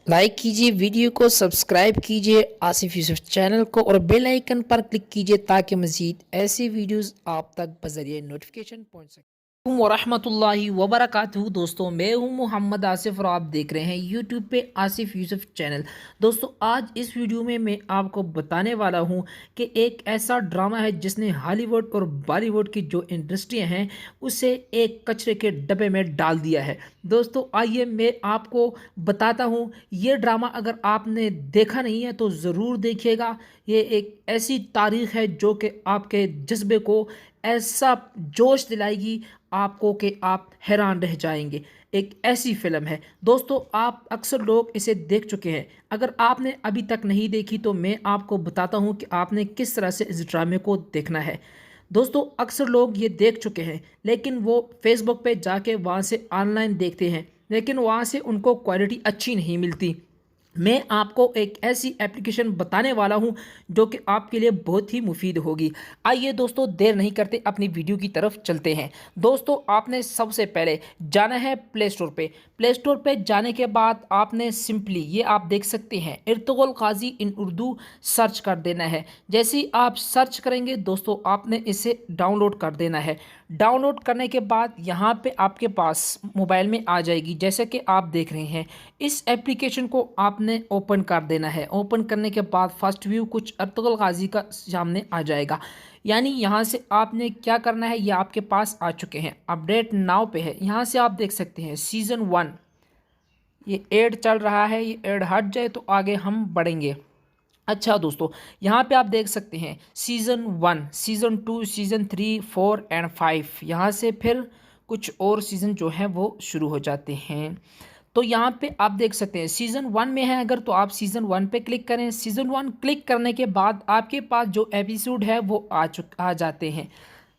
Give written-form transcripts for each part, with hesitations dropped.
Like कीजिए, video को subscribe कीजिए आसिफ यूसुफ चैनल को और बेल आइकन पर क्लिक कीजिए ताकि मज़ीद ऐसी वीडियोस आप तक बज़रिए नोटिफिकेशन पहुंच सके। वरहमतुल्लाहि वबरकातुहू। दोस्तों, मैं हूं मोहम्मद आसिफ और आप देख रहे हैं यूट्यूब पे आसिफ यूसुफ चैनल। दोस्तों, आज इस वीडियो में मैं आपको बताने वाला हूं कि एक ऐसा ड्रामा है जिसने हॉलीवुड और बॉलीवुड की जो इंडस्ट्रियां हैं उसे एक कचरे के डब्बे में डाल दिया है। दोस्तों, आइए मैं आपको बताता हूँ। ये ड्रामा अगर आपने देखा नहीं है तो ज़रूर देखिएगा। ये एक ऐसी तारीख़ है जो कि आपके जज्बे को ऐसा जोश दिलाएगी आपको कि आप हैरान रह जाएंगे। एक ऐसी फ़िल्म है दोस्तों, आप अक्सर लोग इसे देख चुके हैं। अगर आपने अभी तक नहीं देखी तो मैं आपको बताता हूँ कि आपने किस तरह से इस ड्रामे को देखना है। दोस्तों, अक्सर लोग ये देख चुके हैं लेकिन वो फेसबुक पे जाके वहाँ से ऑनलाइन देखते हैं, लेकिन वहाँ से उनको क्वालिटी अच्छी नहीं मिलती। मैं आपको एक ऐसी एप्लीकेशन बताने वाला हूं जो कि आपके लिए बहुत ही मुफीद होगी। आइए दोस्तों, देर नहीं करते अपनी वीडियो की तरफ चलते हैं। दोस्तों, आपने सबसे पहले जाना है प्ले स्टोर पे। प्ले स्टोर पे जाने के बाद आपने सिंपली ये आप देख सकते हैं इर्तुगरुल गाजी इन उर्दू सर्च कर देना है। जैसे ही आप सर्च करेंगे दोस्तों, आपने इसे डाउनलोड कर देना है। डाउनलोड करने के बाद यहाँ पे आपके पास मोबाइल में आ जाएगी, जैसे कि आप देख रहे हैं। इस एप्लीकेशन को आपने ओपन कर देना है। ओपन करने के बाद फर्स्ट व्यू कुछ इर्तुगरुल गाजी का सामने आ जाएगा। यानी यहाँ से आपने क्या करना है, ये आपके पास आ चुके हैं। अपडेट नाउ पे है। यहाँ से आप देख सकते हैं सीज़न 1 ये एड चल रहा है। ये एड हट जाए तो आगे हम बढ़ेंगे। अच्छा दोस्तों, यहाँ पे आप देख सकते हैं सीज़न 1, सीज़न 2, सीज़न 3, 4 एंड 5। यहाँ से फिर कुछ और सीज़न जो है वो शुरू हो जाते हैं। तो यहाँ पे आप देख सकते हैं सीज़न 1 में है अगर तो आप सीज़न 1 पे क्लिक करें। सीज़न 1 क्लिक करने के बाद आपके पास जो एपिसोड है वो आ जाते हैं।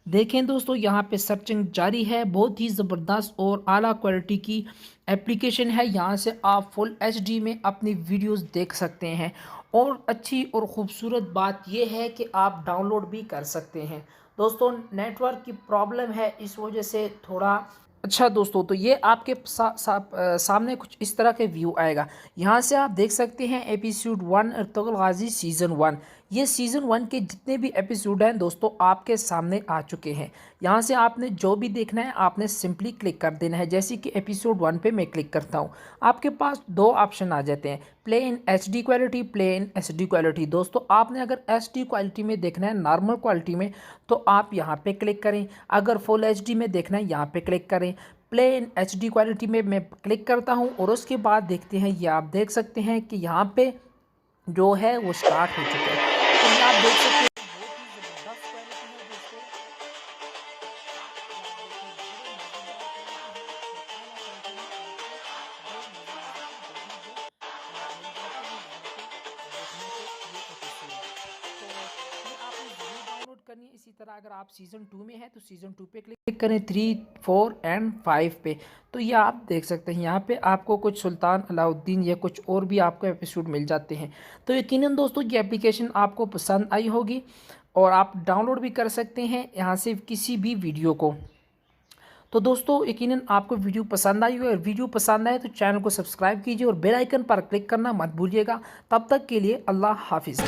देखें दोस्तों, यहाँ पे सर्चिंग जारी है। बहुत ही ज़बरदस्त और आला क्वालिटी की एप्लीकेशन है। यहाँ से आप फुल एचडी में अपनी वीडियोस देख सकते हैं और अच्छी और ख़ूबसूरत बात यह है कि आप डाउनलोड भी कर सकते हैं। दोस्तों, नेटवर्क की प्रॉब्लम है, इस वजह से थोड़ा अच्छा दोस्तों, तो ये आपके सामने कुछ इस तरह के व्यू आएगा। यहाँ से आप देख सकते हैं एपिसोड 1 इर्तुगरुल गाजी सीज़न 1। ये सीज़न 1 के जितने भी एपिसोड हैं दोस्तों आपके सामने आ चुके हैं। यहाँ से आपने जो भी देखना है आपने सिंपली क्लिक कर देना है। जैसे कि एपिसोड 1 पे मैं क्लिक करता हूँ, आपके पास दो ऑप्शन आ जाते हैं, play in HD quality, play in HD quality. दोस्तों, आपने अगर एचडी क्वालिटी में देखना है, नॉर्मल क्वालिटी में, तो आप यहाँ पे क्लिक करें। अगर फुल एचडी में देखना है यहाँ पे क्लिक करें। प्ले इन एचडी क्वालिटी में मैं क्लिक करता हूँ और उसके बाद देखते हैं, ये आप देख सकते हैं कि यहाँ पे जो है वो स्टार्ट हो चुका है। तो ये आप देख सकते हैं बहुत ही ज़बरदस्त क्वालिटी है दोस्तों। करनी है इसी तरह अगर आप सीज़न 2 में है तो सीज़न 2 पे क्लिक करें, 3, 4 एंड 5 पे। तो ये आप देख सकते हैं यहाँ पे आपको कुछ सुल्तान अलाउद्दीन या कुछ और भी आपको एपिसोड मिल जाते हैं। तो यकीनन दोस्तों ये एप्लीकेशन आपको पसंद आई होगी और आप डाउनलोड भी कर सकते हैं यहाँ से किसी भी वीडियो को। तो दोस्तों, यकीनन आपको वीडियो पसंद आई हो, और वीडियो पसंद आए तो चैनल को सब्सक्राइब कीजिए और बेल आइकन पर क्लिक करना मत भूलिएगा। तब तक के लिए अल्लाह हाफिज़।